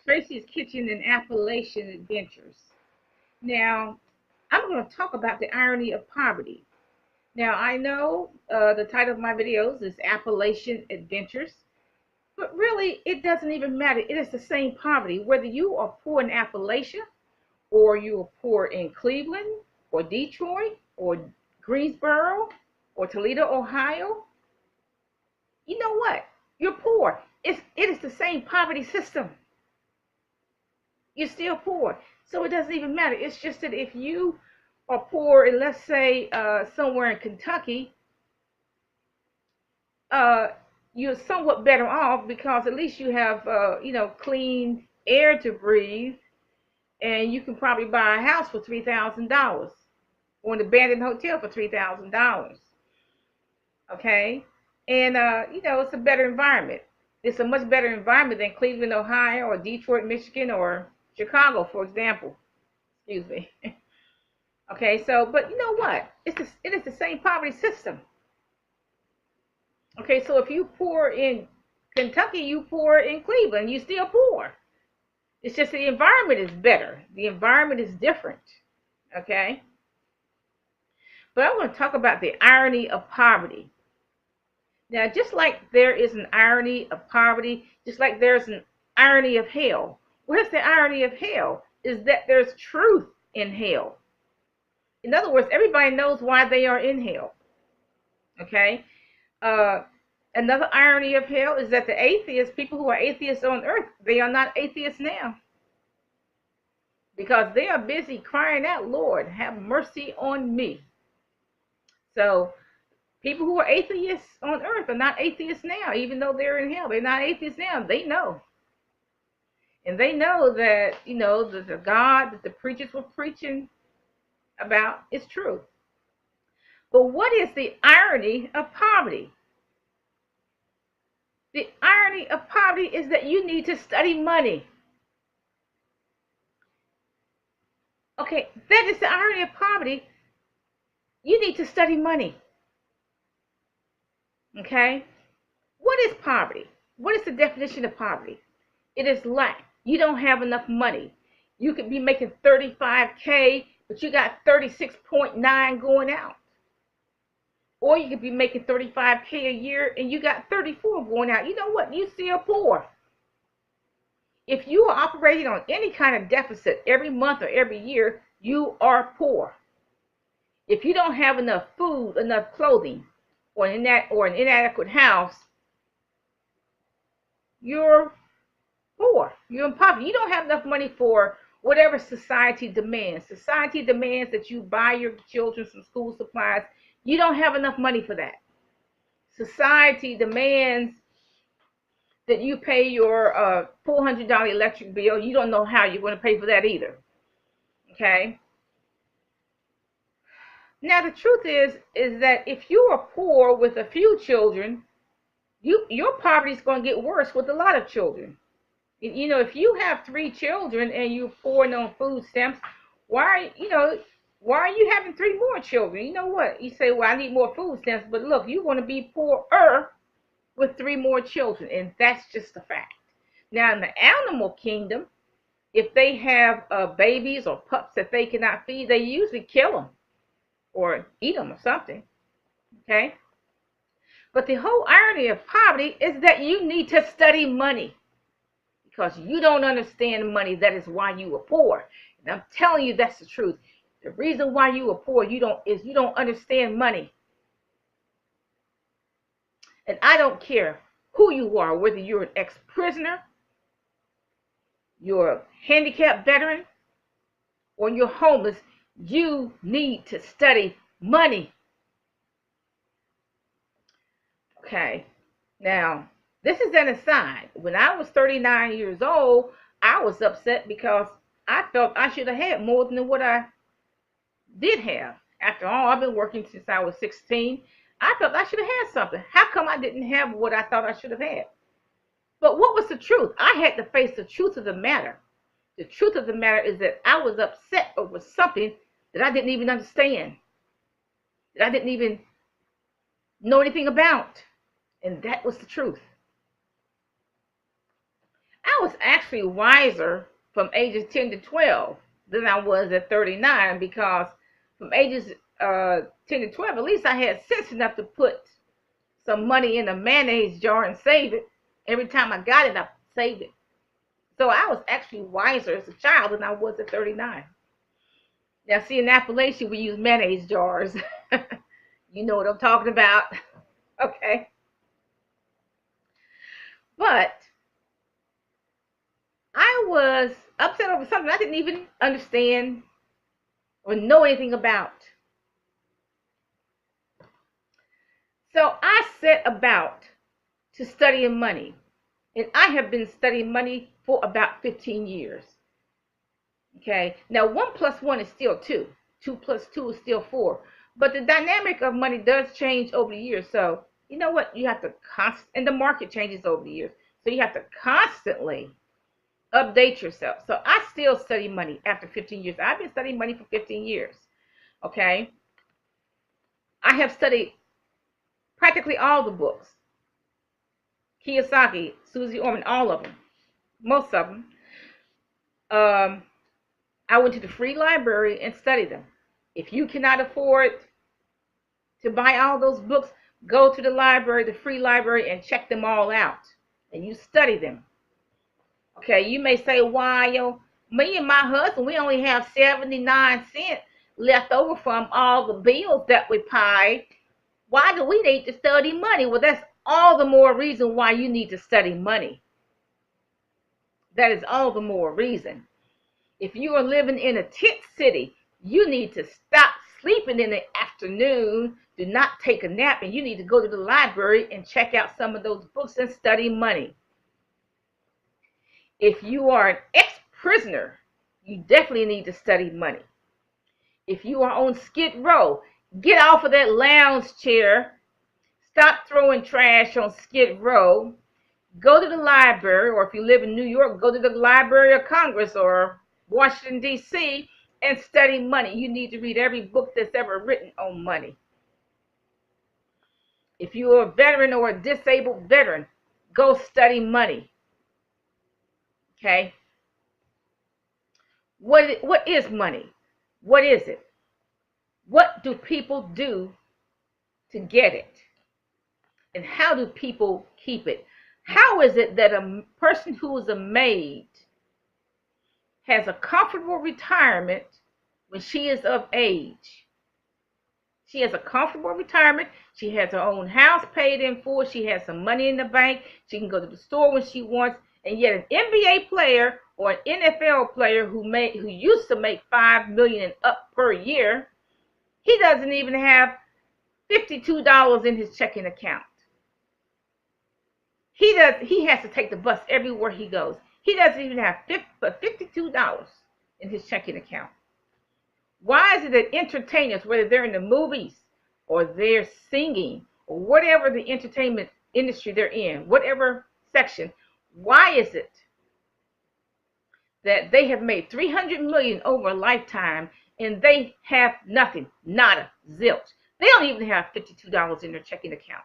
Tracy's Kitchen and Appalachian Adventures. Now, I'm going to talk about the irony of poverty. Now, I know the title of my videos is Appalachian Adventures, but really, it doesn't even matter. It is the same poverty, whether you are poor in Appalachia, or you are poor in Cleveland, or Detroit, or Greensboro, or Toledo, Ohio. You know what? You're poor. It is the same poverty system. You're still poor. So it doesn't even matter. It's just that if you are poor, and let's say somewhere in Kentucky, uh, you're somewhat better off because at least you have, clean air to breathe, and you can probably buy a house for $3,000 or an abandoned hotel for $3,000. Okay, and it's a better environment. It's a much better environment than Cleveland, Ohio, or Detroit, Michigan, or Chicago, for example. Excuse me. Okay, so, but you know what? It is the same poverty system. Okay, so if you poor in Kentucky, you poor in Cleveland, you still poor. It's just the environment is better. The environment is different. Okay? But I want to talk about the irony of poverty. Now, just like there is an irony of poverty, just like there's an irony of hell. Where's the irony of hell? Is that there's truth in hell. In other words, everybody knows why they are in hell. Okay? Uh, Another irony of hell is that the atheists, people who are atheists on earth, they are not atheists now. Because they are busy crying out, Lord, have mercy on me. So, people who are atheists on earth are not atheists now, even though they're in hell. They're not atheists now. They know. And they know that, the God that the preachers were preaching about is true. But what is the irony of poverty? The irony of poverty is that you need to study money. Okay, that is the irony of poverty. You need to study money. Okay? What is poverty? What is the definition of poverty? It is lack. You don't have enough money. You could be making 35K, but you got 36.9 going out. Or you could be making 35K a year and you got 34 going out. You know what? You still poor. If you are operating on any kind of deficit every month or every year, you are poor. If you don't have enough food, enough clothing, or an inadequate house, you're poor. You're in poverty. You don't have enough money for whatever society demands. Society demands that you buy your children some school supplies. You don't have enough money for that. Society demands that you pay your $400 electric bill. You don't know how you're going to pay for that either. Okay? Now the truth is that if you are poor with a few children, your poverty is going to get worse with a lot of children. If you have 3 children and you're poor and on food stamps, why are you having 3 more children? You know what? You say, well, I need more food stamps, but look, you're going to be poorer with 3 more children, and that's just a fact. Now, in the animal kingdom, if they have babies or pups that they cannot feed, they usually kill them or eat them or something. Okay? But the whole irony of poverty is that you need to study money. Because you don't understand money, that is why you are poor. And I'm telling you, that's the truth. The reason why you are poor, you don't understand money. And I don't care who you are, whether you're an ex-prisoner, you're a handicapped veteran, or you're homeless, you need to study money. Okay, now, this is an aside. When I was 39 years old, I was upset because I felt I should have had more than what I did have. After all, I've been working since I was 16. I felt I should have had something. How come I didn't have what I thought I should have had? But what was the truth? I had to face the truth of the matter. The truth of the matter is that I was upset over something that I didn't even understand, that I didn't even know anything about. And that was the truth. I was actually wiser from ages 10 to 12 than I was at 39, because from ages 10 to 12, at least I had sense enough to put some money in a mayonnaise jar and save it. Every time I got it, I saved it. So I was actually wiser as a child than I was at 39. Now, see, in Appalachia, we use mayonnaise jars. You know what I'm talking about. Okay. But I was upset over something I didn't even understand or know anything about. So I set about to studying money. And I have been studying money for about 15 years. Okay. Now, 1 plus 1 is still 2. 2 plus 2 is still 4. But the dynamic of money does change over the years. So, you know what? You have to and the market changes over the years. So you have to constantly update yourself. So I still study money after 15 years. I've been studying money for 15 years. Okay. I have studied practically all the books. Kiyosaki, Susie Orman, all of them. Most of them. I went to the free library and studied them. If you cannot afford to buy all those books, go to the library, the free library, and check them all out. And you study them. Okay, you may say, why, me and my husband, we only have 79 cents left over from all the bills that we pay. Why do we need to study money? Well, that's all the more reason why you need to study money. That is all the more reason. If you are living in a tent city, you need to stop sleeping in the afternoon. Do not take a nap, and you need to go to the library and check out some of those books and study money. If you are an ex-prisoner, you definitely need to study money. If you are on Skid Row, get off of that lounge chair. Stop throwing trash on Skid Row. Go to the library, or if you live in New York, go to the Library of Congress or Washington, D.C., and study money. You need to read every book that's ever written on money. If you're a veteran or a disabled veteran, go study money. Okay? What is money? What is it? What do people do to get it? And how do people keep it? How is it that a person who is a maid has a comfortable retirement when she is of age? She has a comfortable retirement. She has her own house paid in full. She has some money in the bank. She can go to the store when she wants. And yet an NBA player or an NFL player who used to make $5 million and up per year, he doesn't even have $52 in his checking account. He has to take the bus everywhere he goes. He doesn't even have $52 in his checking account. Why is it that entertainers, whether they're in the movies or they're singing or whatever the entertainment industry they're in, whatever section, why is it that they have made $300 million over a lifetime and they have nothing, nada, zilch? They don't even have $52 in their checking account.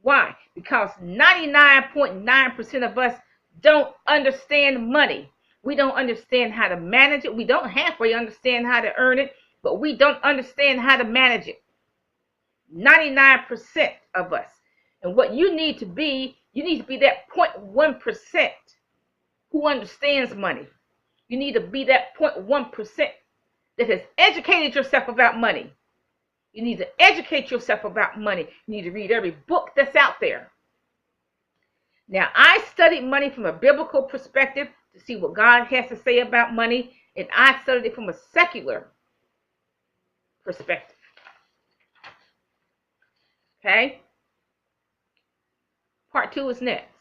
Why? Because 99.9% of us don't understand money. We don't understand how to manage it. We don't halfway understand how to earn it, but we don't understand how to manage it. 99% of us. And what you need to be that 0.1% who understands money. You need to be that 0.1% that has educated yourself about money. You need to educate yourself about money. You need to read every book that's out there. Now, I studied money from a biblical perspective to see what God has to say about money, and I studied it from a secular perspective. Okay? Part 2 is next.